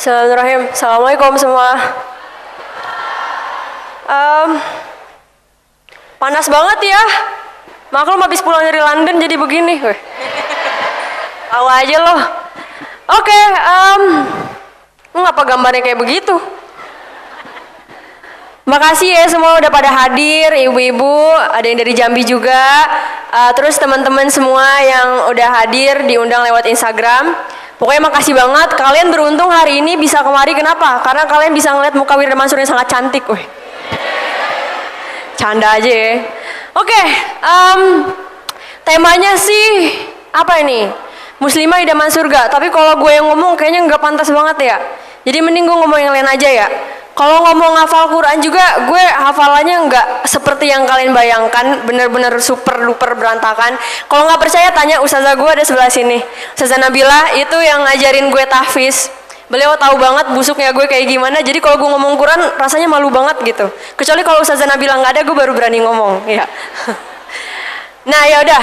Bismillahirrahmanirrahim. Assalamualaikum semua. Panas banget ya. Maklum habis pulang dari London jadi begini. Tahu aja loh. Oke, ngapa gambarnya kayak begitu? Makasih ya semua udah pada hadir, ibu-ibu, ada yang dari Jambi juga. Terus teman-teman semua yang udah hadir diundang lewat Instagram. Pokoknya makasih banget, kalian beruntung hari ini bisa kemari. Kenapa? Karena kalian bisa ngeliat muka Wirda Mansur yang sangat cantik. Canda aja ya. Oke, temanya sih apa ini? Muslimah idaman surga. Tapi kalau gue yang ngomong kayaknya nggak pantas banget ya. Jadi mending gue ngomong yang lain aja ya. Kalau ngomong hafal Quran juga, gue hafalannya nggak seperti yang kalian bayangkan, bener-bener super duper berantakan. Kalau nggak percaya tanya ustazah gue ada sebelah sini, Ustazah Nabila itu yang ngajarin gue tahfiz. Beliau tahu banget busuknya gue kayak gimana. Jadi kalau gue ngomong Quran rasanya malu banget gitu. Kecuali kalau Ustazah Nabila nggak ada, gue baru berani ngomong. Ya. Nah ya udah.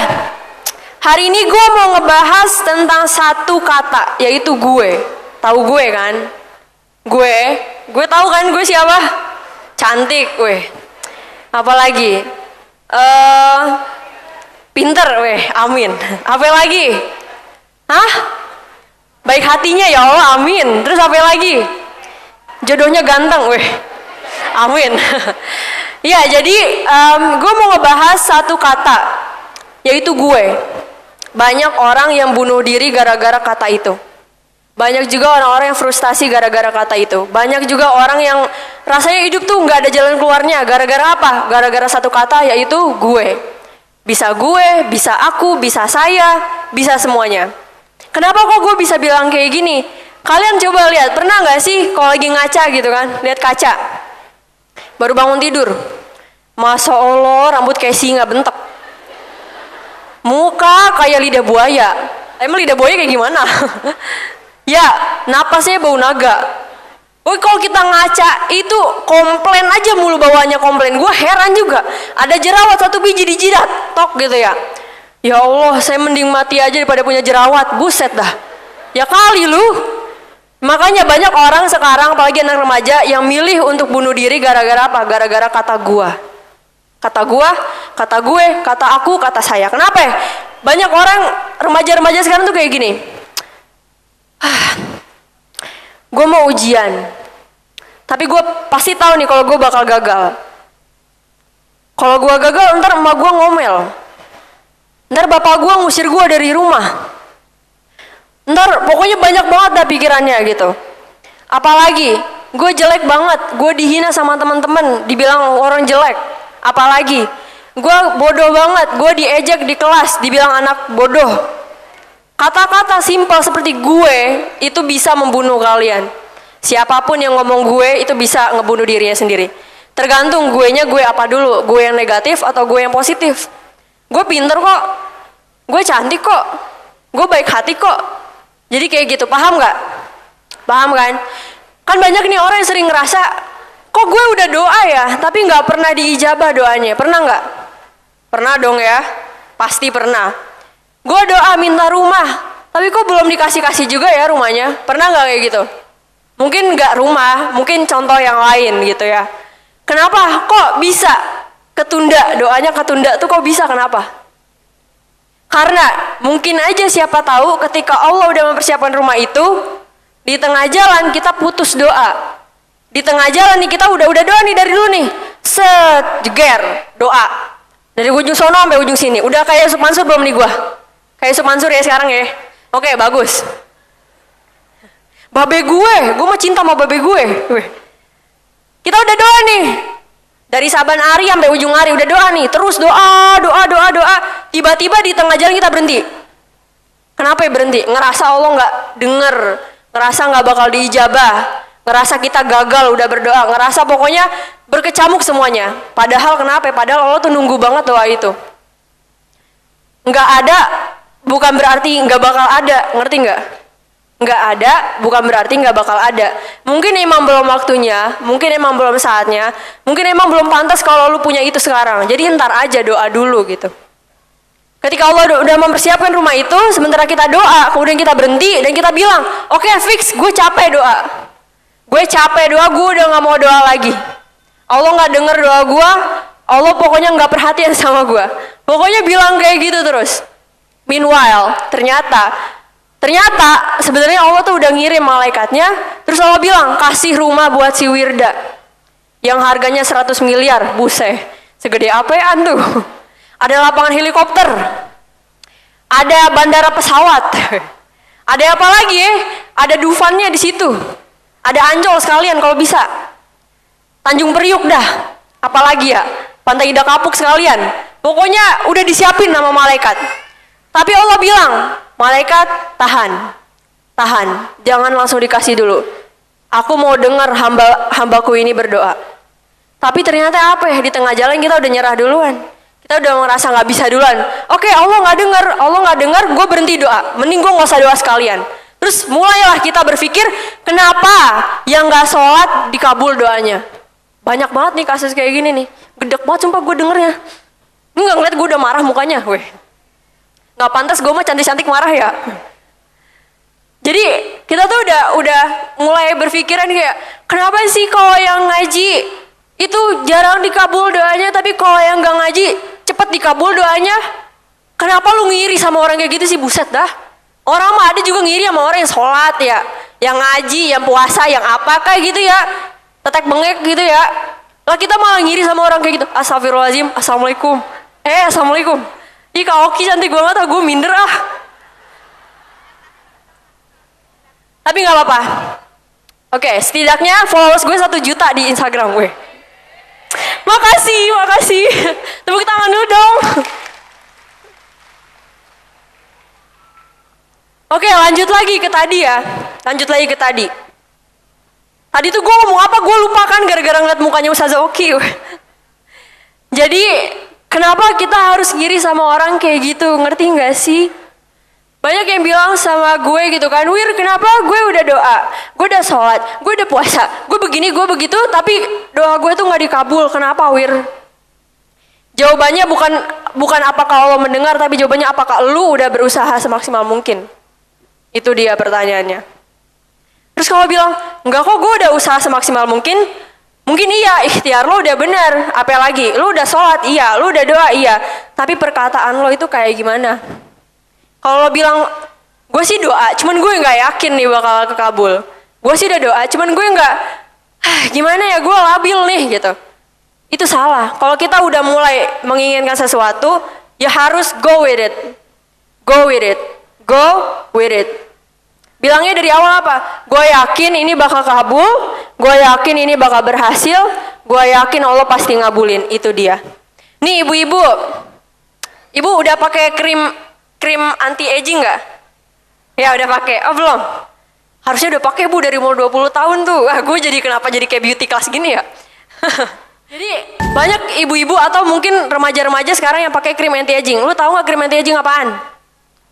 Hari ini gue mau ngebahas tentang satu kata, yaitu gue. Tahu gue kan? Gue tahu kan gue siapa? Cantik, weh. Apalagi? Pinter, weh. Amin. Apa lagi? Hah? Baik hatinya ya Allah, amin. Terus apa lagi? Jodohnya ganteng, weh. Amin. Ya, jadi gue mau ngebahas satu kata, yaitu gue. Banyak orang yang bunuh diri gara-gara kata itu. Banyak juga orang-orang yang frustasi gara-gara kata itu. Banyak juga orang yang rasanya hidup tuh nggak ada jalan keluarnya. Gara-gara apa? Gara-gara satu kata, yaitu gue. Bisa gue, bisa aku, bisa saya, bisa semuanya. Kenapa kok gue bisa bilang kayak gini? Kalian coba lihat, pernah nggak sih kalau lagi ngaca gitu kan? Lihat kaca. Baru bangun tidur. Masya Allah, rambut kayak singa bentek. Muka kayak lidah buaya. Emang lidah buaya kayak gimana? Ya, napasnya bau naga. Woi, kalau kita ngaca itu komplain aja mulu bawaannya komplain. Gue heran juga. Ada jerawat satu biji di jidat, tok gitu ya. Ya Allah, saya mending mati aja daripada punya jerawat. Buset dah. Ya kali lu. Makanya banyak orang sekarang, apalagi anak remaja, yang milih untuk bunuh diri gara-gara apa? Gara-gara kata gua. Kata gua, kata gue, kata aku, kata saya. Kenapa ya? Banyak orang remaja-remaja sekarang tuh kayak gini. Gue mau ujian, tapi gue pasti tahu nih kalau gue bakal gagal. Kalau gue gagal, ntar emak gue ngomel, ntar bapak gue ngusir gue dari rumah, ntar pokoknya banyak banget dah pikirannya gitu. Apalagi gue jelek banget, gue dihina sama teman-teman, dibilang orang jelek. Apalagi gue bodoh banget, gue diejek di kelas, dibilang anak bodoh. Kata-kata simpel seperti gue itu bisa membunuh kalian. Siapapun yang ngomong gue itu bisa ngebunuh dirinya sendiri. Tergantung guenya gue apa dulu, gue yang negatif atau gue yang positif. Gue pinter kok, gue cantik kok, gue baik hati kok. Jadi kayak gitu, paham gak? Paham kan? Kan banyak nih orang yang sering ngerasa, kok gue udah doa ya, tapi gak pernah diijabah doanya. Pernah gak? Pernah dong ya, pasti pernah. Gue doa minta rumah, tapi kok belum dikasih-kasih juga ya rumahnya? Pernah nggak kayak gitu? Mungkin nggak rumah, mungkin contoh yang lain gitu ya. Kenapa? Kok bisa ketunda? Doanya ketunda tuh kok bisa? Kenapa? Karena mungkin aja siapa tahu ketika Allah udah mempersiapkan rumah itu, di tengah jalan kita putus doa. Di tengah jalan nih kita udah doa nih dari dulu nih, set jeger doa dari ujung sono sampai ujung sini. Udah kayak Yusuf Mansur belum nih gua? Kayak Yusuf Mansur ya sekarang ya. Oke, bagus. Babe gue mah cinta sama babe gue. Kita udah doa nih. Dari Saban Ari sampai ujung Ari udah doa nih. Terus doa. Tiba-tiba di tengah jalan kita berhenti. Kenapa ya berhenti? Ngerasa Allah nggak denger. Ngerasa nggak bakal diijabah. Ngerasa kita gagal udah berdoa. Ngerasa pokoknya berkecamuk semuanya. Padahal kenapa? Padahal Allah tuh nunggu banget doa itu. Nggak ada bukan berarti nggak bakal ada, ngerti nggak? Nggak ada bukan berarti nggak bakal ada. Mungkin emang belum waktunya, mungkin emang belum saatnya, mungkin emang belum pantas kalau lu punya itu sekarang. Jadi ntar aja doa dulu gitu. Ketika Allah udah mempersiapkan rumah itu, sementara kita doa, kemudian kita berhenti dan kita bilang, oke, fix, gue capek doa. Gue capek doa, gue udah gak mau doa lagi. Allah gak denger doa gue, Allah pokoknya gak perhatian sama gue. Pokoknya bilang kayak gitu terus. Meanwhile, ternyata sebenarnya Allah tuh udah ngirim malaikatnya. Terus Allah bilang, kasih rumah buat si Wirda yang harganya 100 miliar. Buset, segede apaan tuh. Ada lapangan helikopter, ada bandara pesawat, ada apa lagi ya? Ada Dufannya di situ, ada Ancol sekalian kalau bisa, Tanjung Priuk dah, apalagi ya, Pantai Indah Kapuk sekalian. Pokoknya udah disiapin nama malaikat. Tapi Allah bilang, malaikat tahan, jangan langsung dikasih dulu. Aku mau dengar hambaku ini berdoa. Tapi ternyata apa ya, di tengah jalan kita udah nyerah duluan. Kita udah merasa nggak bisa duluan. Oke, Allah nggak dengar, gue berhenti doa. Mending gue nggak usah doa sekalian. Terus mulailah kita berpikir, kenapa yang nggak sholat dikabul doanya? Banyak banget nih kasus kayak gini nih. Gedek banget sumpah gue dengernya. Ini nggak ngeliat gue udah marah mukanya, weh. Nggak pantas gue mah cantik-cantik marah ya. Jadi kita tuh udah mulai berpikiran kayak, kenapa sih kalau yang ngaji itu jarang dikabul doanya, tapi kalau yang nggak ngaji cepet dikabul doanya? Kenapa lu ngiri sama orang kayak gitu sih? Buset dah. Orang mah ada juga ngiri sama orang yang sholat ya, yang ngaji, yang puasa, yang apa kayak gitu ya, tetek bengek gitu ya. Lah kita malah ngiri sama orang kayak gitu. Astagfirullahaladzim, assalamualaikum. Assalamualaikum. Ih Kak Oki cantik banget, gue minder ah. Tapi nggak apa-apa. Oke, setidaknya followers gue 1 juta di Instagram gue. Makasih. Tepuk tangan dulu dong. Oke, lanjut lagi ke tadi. Tadi tuh gue ngomong apa? Gue lupa kan gara-gara ngeliat mukanya Ustazah Oki. Jadi, kenapa kita harus ngiri sama orang kayak gitu? Ngerti gak sih? Banyak yang bilang sama gue gitu kan, Wir, kenapa gue udah doa, gue udah sholat, gue udah puasa, gue begini, gue begitu, tapi doa gue tuh gak dikabul. Kenapa, Wir? Jawabannya bukan apakah Allah mendengar, tapi jawabannya apakah lu udah berusaha semaksimal mungkin. Itu dia pertanyaannya. Terus kalau bilang, enggak kok gue udah usaha semaksimal mungkin iya, ikhtiar lo udah benar, apa lagi, lo udah sholat, iya, lo udah doa, iya, tapi perkataan lo itu kayak gimana? Kalau lo bilang, gue sih doa, cuman gue nggak yakin nih bakal kekabul. Gue sih udah doa, cuman gue nggak, gimana ya, gue labil nih gitu. Itu salah. Kalau kita udah mulai menginginkan sesuatu, ya harus go with it. Bilangnya dari awal apa? Gue yakin ini bakal kabul, gue yakin ini bakal berhasil, gue yakin Allah pasti ngabulin. Itu dia. Nih ibu-ibu udah pakai krim anti aging nggak? Ya udah pakai. Oh belum? Harusnya udah pakai Bu dari umur 20 tahun tuh. Gue kenapa jadi kayak beauty class gini ya? Jadi banyak ibu-ibu atau mungkin remaja-remaja sekarang yang pakai krim anti aging. Lu tahu nggak krim anti aging apaan?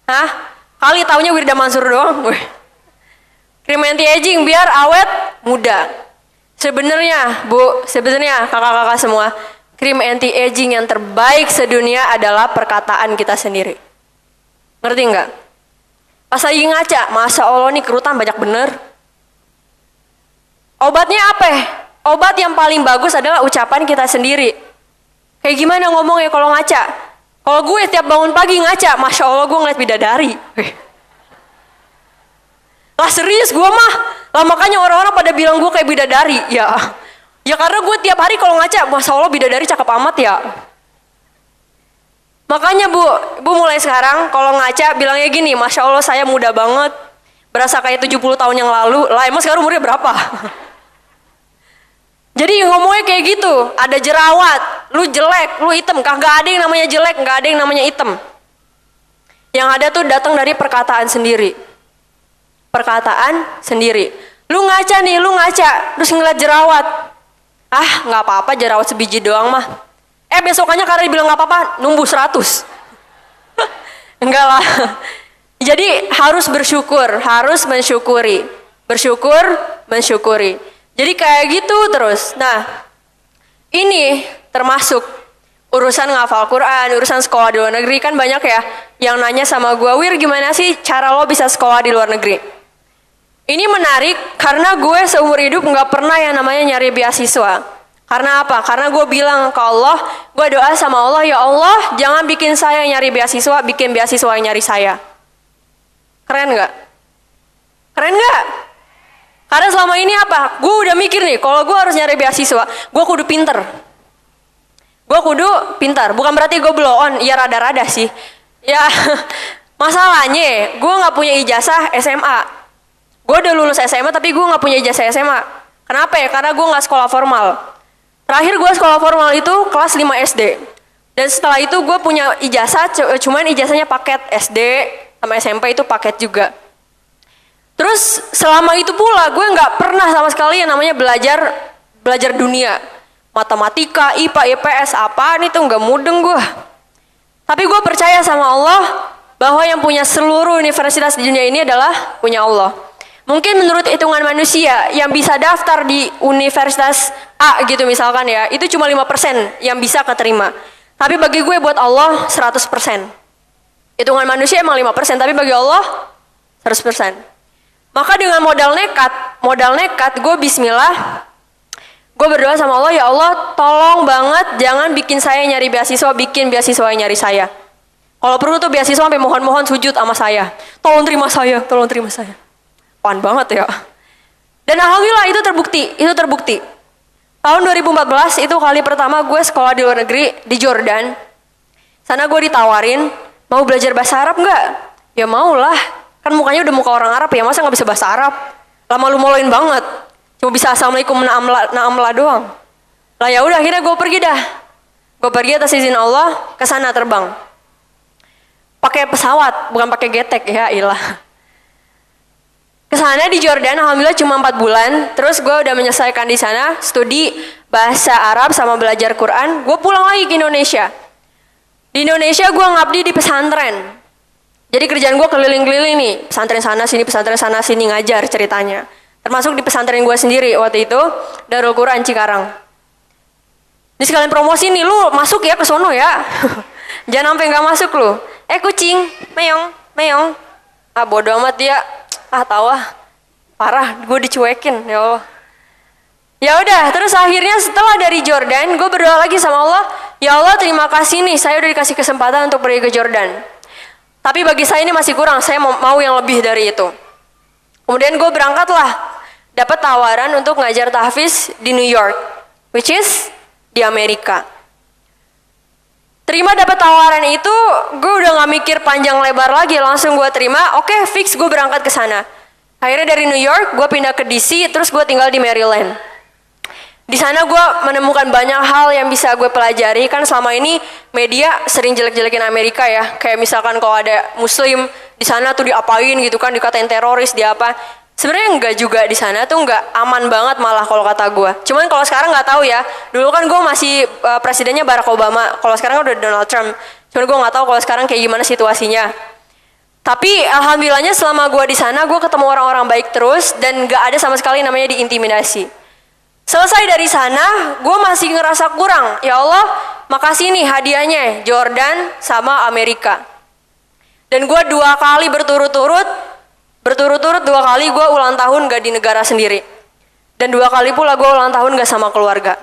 Hah? Kali taunya Wirda Mansur doang. Krim anti aging biar awet muda. Sebenarnya kakak-kakak semua, krim anti aging yang terbaik sedunia adalah perkataan kita sendiri. Ngerti nggak? Pas lagi ngaca, masa Allah nih kerutan banyak bener. Obatnya apa? Obat yang paling bagus adalah ucapan kita sendiri. Kayak gimana ngomongnya kalau ngaca? Kalau gue tiap bangun pagi ngaca, Masya Allah gue ngeliat bidadari. Lah serius gue mah. Lah makanya orang-orang pada bilang gue kayak bidadari. Ya karena gue tiap hari kalau ngaca, Masya Allah bidadari cakep amat ya. Makanya Bu mulai sekarang kalau ngaca bilangnya gini, Masya Allah saya muda banget. Berasa kayak 70 tahun yang lalu. Lah emang sekarang umurnya berapa? Jadi ngomongnya kayak gitu, ada jerawat, lu jelek, lu hitam, kagak ada yang namanya jelek, nggak ada yang namanya hitam. Yang ada tuh datang dari perkataan sendiri. Lu ngaca, terus ngeliat jerawat. Nggak apa-apa jerawat sebiji doang mah. Besokannya karena dibilang nggak apa-apa, numbuh 100. Enggak lah. Jadi harus bersyukur, harus mensyukuri. Mensyukuri. Jadi kayak gitu terus. Nah, ini termasuk urusan ngafal Quran, urusan sekolah di luar negeri. Kan banyak ya yang nanya sama gue, Wir gimana sih cara lo bisa sekolah di luar negeri? Ini menarik karena gue seumur hidup nggak pernah yang namanya nyari beasiswa. Karena apa? Karena gue bilang ke Allah, gue doa sama Allah, ya Allah jangan bikin saya nyari beasiswa, bikin beasiswa yang nyari saya. Keren nggak? Keren nggak? Karena selama ini apa? Gue udah mikir nih, kalau gue harus nyari beasiswa, gue kudu pinter. Gue kudu pintar, bukan berarti gue blow on, ya rada-rada sih. Ya, masalahnya gue nggak punya ijazah SMA. Gue udah lulus SMA tapi gue nggak punya ijazah SMA. Kenapa ya? Karena gue nggak sekolah formal. Terakhir gue sekolah formal itu kelas 5 SD. Dan setelah itu gue punya ijazah, cuman ijazahnya paket SD sama SMP itu paket juga. Terus selama itu pula gue nggak pernah sama sekali yang namanya belajar dunia. Matematika, IPA, IPS, apaan itu nggak mudeng gue. Tapi gue percaya sama Allah bahwa yang punya seluruh universitas di dunia ini adalah punya Allah. Mungkin menurut hitungan manusia yang bisa daftar di universitas A gitu misalkan ya, itu cuma 5% yang bisa keterima. Tapi bagi gue buat Allah 100%. Hitungan manusia emang 5%, tapi bagi Allah 100%. Maka dengan modal nekat gue bismillah, gue berdoa sama Allah, ya Allah tolong banget jangan bikin saya nyari beasiswa, bikin beasiswa yang nyari saya. Kalau perlu tuh beasiswa sampai mohon-mohon sujud sama saya. Tolong terima saya, tolong terima saya. Pan banget ya. Dan alhamdulillah itu terbukti. Tahun 2014 itu kali pertama gue sekolah di luar negeri di Jordan. Sana gue ditawarin, mau belajar bahasa Arab nggak? Ya mau lah. Kan mukanya udah muka orang Arab ya, masa nggak bisa bahasa Arab? Lama lu moloin banget. Cuma bisa assalamualaikum na'amla doang. Lah ya udah akhirnya gue pergi dah. Gue pergi atas izin Allah ke sana terbang. Pakai pesawat, bukan pakai getek ya ilah. Kesana di Jordan, alhamdulillah cuma 4 bulan. Terus gue udah menyelesaikan di sana studi bahasa Arab sama belajar Quran. Gue pulang lagi ke Indonesia. Di Indonesia gue ngabdi di pesantren. Jadi kerjaan gue keliling-keliling nih, pesantren sana sini ngajar ceritanya. Termasuk di pesantren gue sendiri waktu itu, Darul Quran Cikarang. Ini sekalian promosi nih, lu masuk ya ke sono ya. Jangan sampai nggak masuk lu. Kucing, meong. Ah bodo amat dia. Tahu parah, gue dicuekin ya Allah. Ya udah, terus akhirnya setelah dari Jordan, gue berdoa lagi sama Allah, ya Allah terima kasih nih, saya udah dikasih kesempatan untuk pergi ke Jordan. Tapi bagi saya ini masih kurang, saya mau yang lebih dari itu. Kemudian gue berangkatlah, dapat tawaran untuk ngajar tahfiz di New York, which is di Amerika. Terima dapat tawaran itu, gue udah nggak mikir panjang lebar lagi, langsung gue terima. Oke, fix gue berangkat ke sana. Akhirnya dari New York, gue pindah ke DC, terus gue tinggal di Maryland. Di sana gue menemukan banyak hal yang bisa gue pelajari. Kan selama ini media sering jelek-jelekin Amerika ya, kayak misalkan kalau ada Muslim di sana tuh diapain gitu kan, dikatain teroris, dia apa. Sebenarnya enggak juga, di sana tuh enggak aman banget malah kalau kata gue. Cuman kalau sekarang nggak tahu ya. Dulu kan gue masih presidennya Barack Obama. Kalau sekarang kan udah Donald Trump. Cuman gue nggak tahu kalau sekarang kayak gimana situasinya. Tapi alhamdulillahnya selama gue di sana gue ketemu orang-orang baik terus dan nggak ada sama sekali namanya diintimidasi. Selesai dari sana, gue masih ngerasa kurang. Ya Allah, makasih nih hadiahnya Jordan sama Amerika. Dan gue 2 kali berturut-turut 2 kali gue ulang tahun gak di negara sendiri. Dan 2 kali pula gue ulang tahun gak sama keluarga.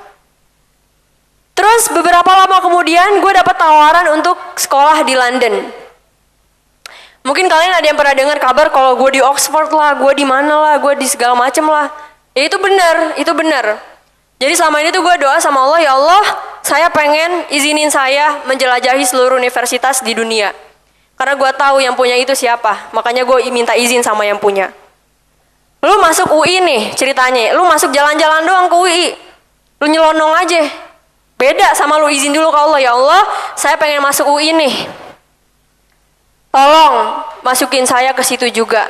Terus beberapa lama kemudian gue dapat tawaran untuk sekolah di London. Mungkin kalian ada yang pernah dengar kabar kalau gue di Oxford lah, gue di mana lah, gue di segala macem lah. Ya itu benar. Jadi selama ini tuh gue doa sama Allah, ya Allah, saya pengen izinin saya menjelajahi seluruh universitas di dunia. Karena gue tahu yang punya itu siapa, makanya gue minta izin sama yang punya. Lu masuk UI nih ceritanya, lu masuk jalan-jalan doang ke UI, lu nyelonong aja. Beda sama lu izin dulu ke Allah, ya Allah, saya pengen masuk UI nih. Tolong masukin saya ke situ juga.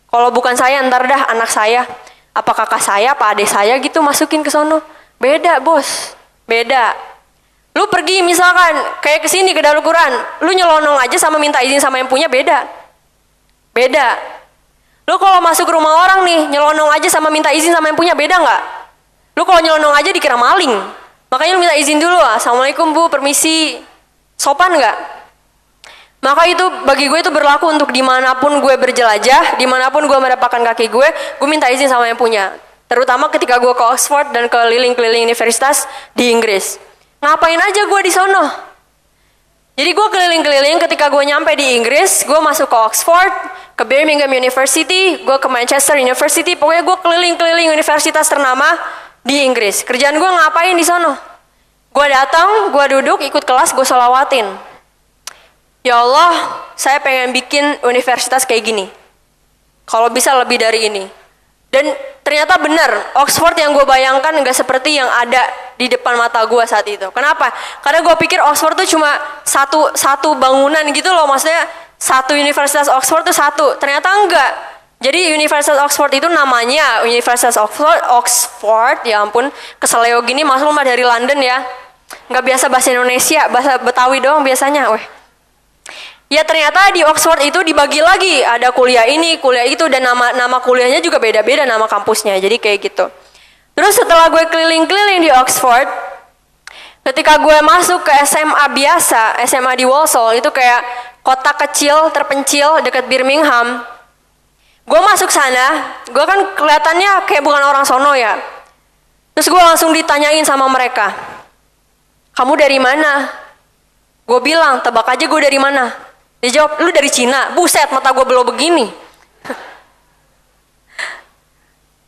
Kalau bukan saya, ntar dah anak saya, apa kakak saya, apa adik saya gitu masukin ke sono. Beda bos, beda. Lu pergi misalkan kayak kesini ke Darul Quran, lu nyelonong aja sama minta izin sama yang punya beda. Lu kalau masuk ke rumah orang nih, nyelonong aja sama minta izin sama yang punya beda nggak? Lu kalau nyelonong aja dikira maling. Makanya lu minta izin dulu, assalamualaikum bu, permisi. Sopan nggak? Maka itu bagi gue itu berlaku untuk dimanapun gue berjelajah, dimanapun gue mendapatkan kaki gue minta izin sama yang punya. Terutama ketika gue ke Oxford dan keliling-keliling universitas di Inggris. Ngapain aja gue di sono? Jadi gue keliling-keliling, ketika gue nyampe di Inggris, gue masuk ke Oxford, ke Birmingham University, gue ke Manchester University, pokoknya gue keliling-keliling universitas ternama di Inggris. Kerjaan gue ngapain di sono? Gue datang, gue duduk, ikut kelas, gue selawatin. Ya Allah, saya pengen bikin universitas kayak gini. Kalau bisa lebih dari ini. Dan ternyata benar, Oxford yang gue bayangkan nggak seperti yang ada di depan mata gue saat itu. Kenapa? Karena gue pikir Oxford tuh cuma satu bangunan gitu loh. Maksudnya satu universitas Oxford tuh satu. Ternyata enggak. Jadi Universitas Oxford itu namanya Universitas Oxford, ya ampun, keseleo gini, maksudnya mah dari London ya. Nggak biasa bahasa Indonesia, bahasa Betawi doang biasanya. Weh. Ya ternyata di Oxford itu dibagi lagi, ada kuliah ini, kuliah itu, dan nama kuliahnya juga beda-beda nama kampusnya, jadi kayak gitu. Terus setelah gue keliling-keliling di Oxford, ketika gue masuk ke SMA biasa, SMA di Walsall, itu kayak kota kecil, terpencil, dekat Birmingham. Gue masuk sana, gue kan kelihatannya kayak bukan orang sono ya. Terus gue langsung ditanyain sama mereka, kamu dari mana? Gue bilang, tebak aja gue dari mana? Dia jawab, lu dari Cina. Buset, mata gue belum begini.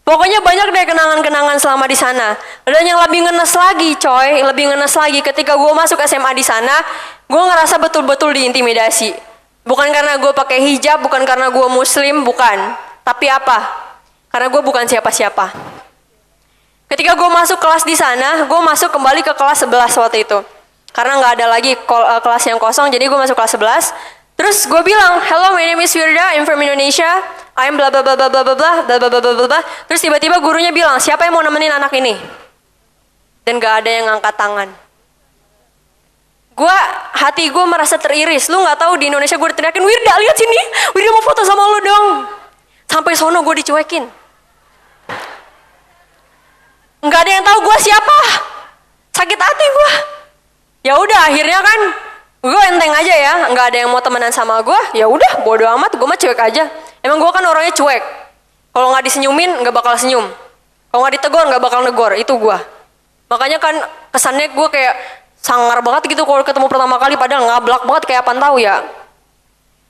Pokoknya banyak deh kenangan-kenangan selama di sana. Dan yang lebih ngenes lagi, coy, lebih ngenes lagi, ketika gue masuk SMA di sana, gue ngerasa betul-betul diintimidasi. Bukan karena gue pakai hijab, bukan karena gue muslim, bukan. Tapi apa? Karena gue bukan siapa-siapa. Ketika gue masuk kelas di sana, gue masuk kembali ke kelas 11 waktu itu. Karena nggak ada lagi kelas yang kosong, jadi gue masuk kelas 11. Terus gue bilang, hello, my name is Wirda, I'm from Indonesia, I'm bla bla bla bla bla bla bla bla bla bla bla bla. Terus tiba-tiba gurunya bilang, siapa yang mau nemenin anak ini? Dan gak ada yang ngangkat tangan. Hati gue merasa teriris. Lu nggak tahu di Indonesia gue diteriakin, Wirda lihat sini, Wirda mau foto sama lu dong. Sampai sono gue dicuekin. Nggak ada yang tahu gue siapa. Sakit hati gue. Ya udah, akhirnya kan gue enteng aja ya, nggak ada yang mau temenan sama gue, ya udah bodo amat, gue mah cuek aja. Emang gue kan orangnya cuek. Kalau nggak disenyumin nggak bakal senyum. Kalau nggak ditegur nggak bakal negor, itu gue. Makanya kan kesannya gue kayak sangar banget gitu kalau ketemu pertama kali, padahal ngablak banget kayak apaan tahu ya.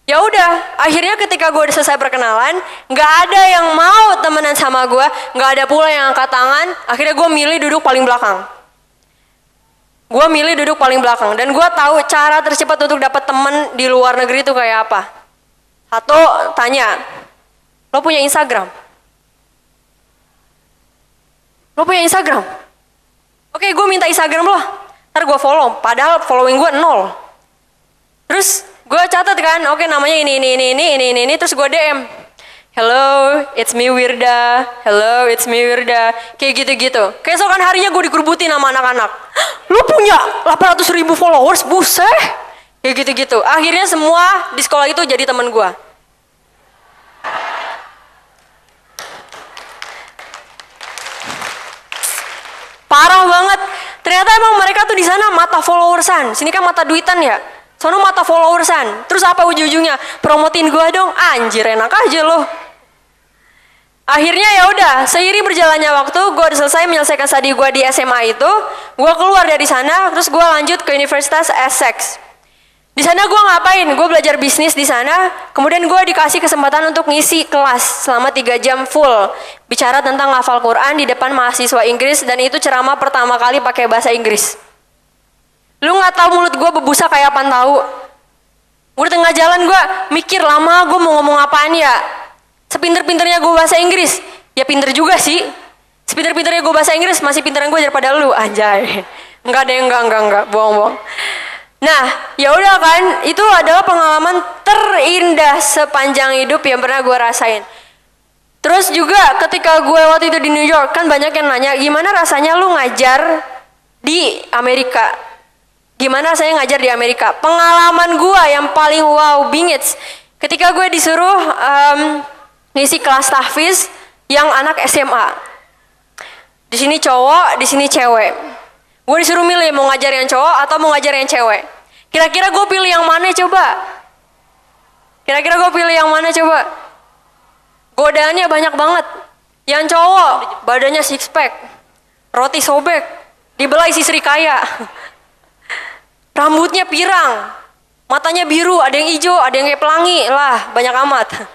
Ya udah, akhirnya ketika gue udah selesai perkenalan, nggak ada yang mau temenan sama gue, nggak ada pula yang angkat tangan. Akhirnya gue milih duduk paling belakang. Gue milih duduk paling belakang, dan gue tahu cara tercepat untuk dapat temen di luar negeri itu kayak apa. Satu, tanya, lo punya Instagram? Lo punya Instagram? Oke, gue minta Instagram lo, ntar gue follow, padahal following gue 0. Terus gue catat kan, oke namanya ini, terus gue DM. Hello, it's me Wirda. Hello, it's me Wirda. Kayak gitu-gitu. Keesokan harinya gue digerbutin sama anak-anak. Lu punya 800.000 followers, buset. Kayak gitu-gitu. Akhirnya semua di sekolah itu jadi teman gue. Parah banget. Ternyata emang mereka tuh di sana mata followersan. Sini kan mata duitan ya. Sono mata followersan. Terus apa ujung-ujungnya? Promotin gue dong. Anjir, enak aja loh. Akhirnya ya udah, seiring berjalannya waktu, gue udah selesai menyelesaikan studi gue di SMA itu, gue keluar dari sana, terus gue lanjut ke Universitas Essex. Di sana gue ngapain? Gue belajar bisnis di sana, kemudian gue dikasih kesempatan untuk ngisi kelas selama 3 jam full, bicara tentang hafal Quran di depan mahasiswa Inggris, dan itu ceramah pertama kali pakai bahasa Inggris. Lu nggak tahu mulut gue berbusa kayak apaan tahu? Gue di tengah jalan gue mikir lama, gue mau ngomong apaan ya? Sepinter-pinternya gue bahasa Inggris, ya pinter juga sih. Sepinter-pinternya gue bahasa Inggris, masih pinteran gue daripada lu, anjay. Enggak ada yang enggak, bohong-bohong. Nah, ya udah kan, itu adalah pengalaman terindah sepanjang hidup yang pernah gue rasain. Terus juga ketika gue waktu itu di New York, kan banyak yang nanya, gimana rasanya lu ngajar di Amerika? Gimana rasanya ngajar di Amerika? Pengalaman gue yang paling wow bingits, ketika gue disuruh ngisi kelas tahfiz yang anak SMA. Di sini cowok, di sini cewek. Gue disuruh milih mau ngajar yang cowok atau mau ngajar yang cewek. Kira-kira gue pilih yang mana coba? Kira-kira gue pilih yang mana coba? Godaannya banyak banget. Yang cowok, badannya six pack, roti sobek, dibelai si Sri Kaya. Rambutnya pirang, matanya biru, ada yang hijau, ada yang kayak pelangi, lah banyak amat.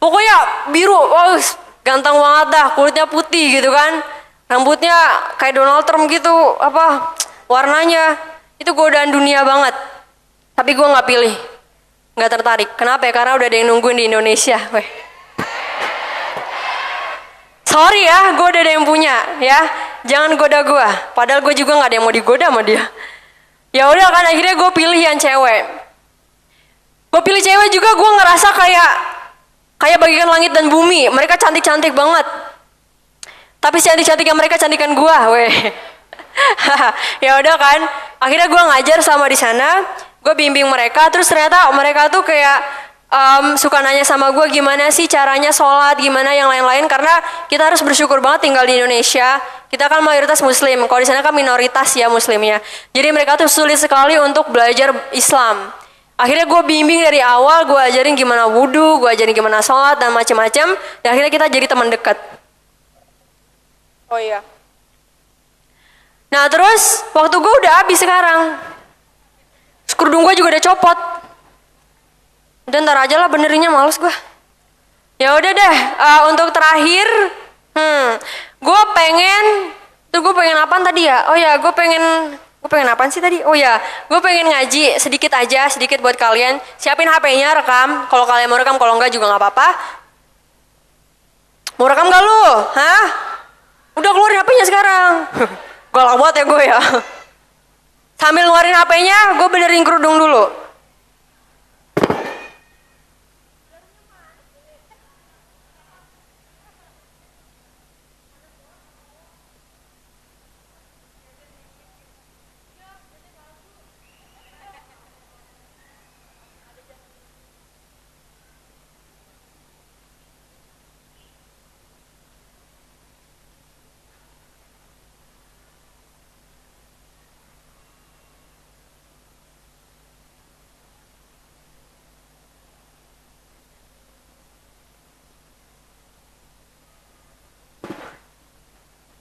Pokoknya biru, wah ganteng banget dah, kulitnya putih gitu kan. Rambutnya kayak Donald Trump gitu, apa warnanya, itu godaan dunia banget. Tapi gue nggak pilih, nggak tertarik. Kenapa ya? Karena udah ada yang nungguin di Indonesia. Weh. Sorry ya, gue udah ada yang punya ya. Jangan goda gue. Padahal gue juga nggak ada yang mau digoda sama dia. Ya udah kan, akhirnya gue pilih yang cewek. Gue pilih cewek juga, gue ngerasa kayak bagikan langit dan bumi. Mereka cantik-cantik banget. Tapi cantik-cantiknya mereka cantikan gue, weh. Ya udah kan, akhirnya gue ngajar sama di sana. Gue bimbing mereka, terus ternyata mereka tuh kayak suka nanya sama gue gimana sih caranya sholat, gimana yang lain-lain, karena kita harus bersyukur banget tinggal di Indonesia. Kita kan mayoritas muslim, kalau di sana kan minoritas ya muslimnya. Jadi mereka tuh sulit sekali untuk belajar Islam. Akhirnya gue bimbing dari awal, gue ajarin gimana wudhu, gue ajarin gimana sholat dan macam-macam. Dan akhirnya kita jadi teman dekat. Oh iya. Nah terus waktu gue udah habis sekarang. Kerudung gue juga udah copot. Dan ntar aja lah benerinnya, males gue. Ya udah deh, untuk terakhir, gue pengen apaan tadi ya? Oh ya, gue pengen apaan sih tadi? Oh ya, gue pengen ngaji sedikit buat kalian. Siapin HP-nya, rekam. Kalau kalian mau rekam, kalau enggak juga nggak apa-apa. Mau rekam gak lu? Hah? Udah keluarin HP-nya sekarang. Galak banget ya gue ya. Sambil ngeluarin HP-nya, gue benerin kerudung dulu.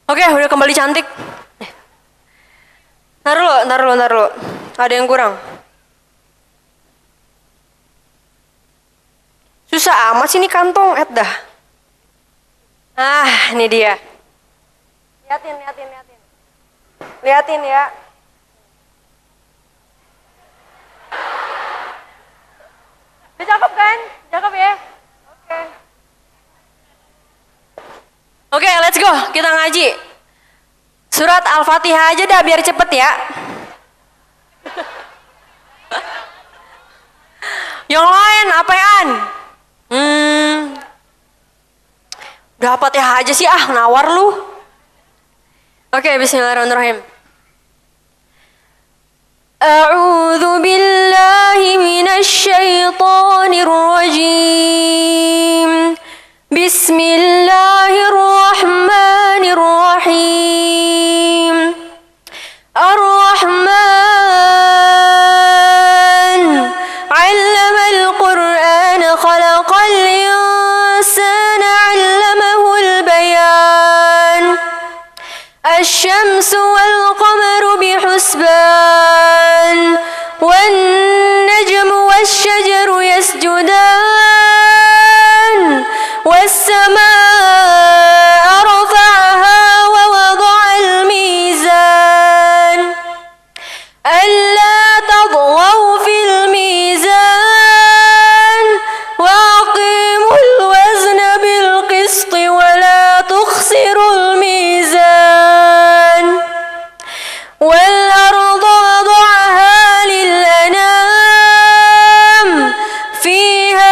Oke, udah kembali cantik. Ntar lu. Ada yang kurang. Susah amat sih ini kantong, dah. Ah, ini dia. Liatin. Liatin ya. Udah cakep kan? Cakep ya? Oke. Oke, let's go. Kita ngaji. Surat Al-Fatihah aja dah biar cepet ya. Yang lain apaan? Udah Fatihah aja sih, nawar lu. Oke, bismillahirrahmanirrahim. A'udzu billahi minasy syaithanir rajim. Bismillahirrahmanirrahim. Ar-Rahman 'allamal Qur'an khalaqal insana 'allamahul bayan. Asy-syamsu wal qamaru bihusban. Wan najmu wasy-syajaru yasjudan. والسماء رفعها ووضع الميزان ألا تطغوا في الميزان وأقيموا الوزن بالقسط ولا تخسروا الميزان والأرض وضعها للأنام فيها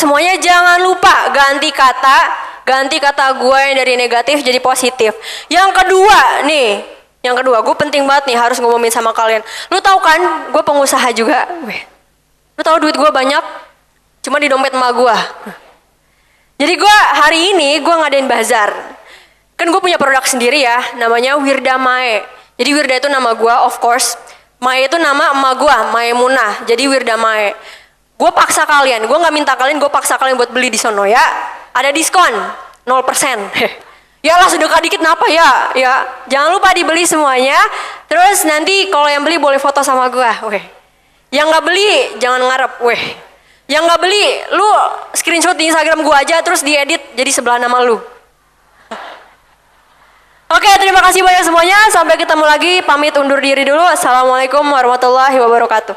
semuanya jangan lupa ganti kata gue yang dari negatif jadi positif. Yang kedua, gue penting banget nih harus ngomongin sama kalian. Lu tahu kan, gue pengusaha juga. Lu tahu duit gue banyak, cuma di dompet emak gue. Jadi gue hari ini gue ngadain bazar. Kan gue punya produk sendiri ya, namanya Wirda Mae. Jadi Wirda itu nama gue, of course. Mae itu nama emak gue, Mae Munah. Jadi Wirda Mae. Gue paksa kalian, gue nggak minta kalian, gue paksa kalian buat beli di sono ya. Ada diskon 0%. Ya lah sedekah dikit kenapa ya? Ya jangan lupa dibeli semuanya. Terus nanti kalau yang beli boleh foto sama gue. Yang nggak beli jangan ngarep. Yang nggak beli, lu screenshot di Instagram gue aja terus diedit jadi sebelah nama lu. Oke, terima kasih banyak semuanya. Sampai ketemu lagi. Pamit undur diri dulu. Assalamualaikum warahmatullahi wabarakatuh.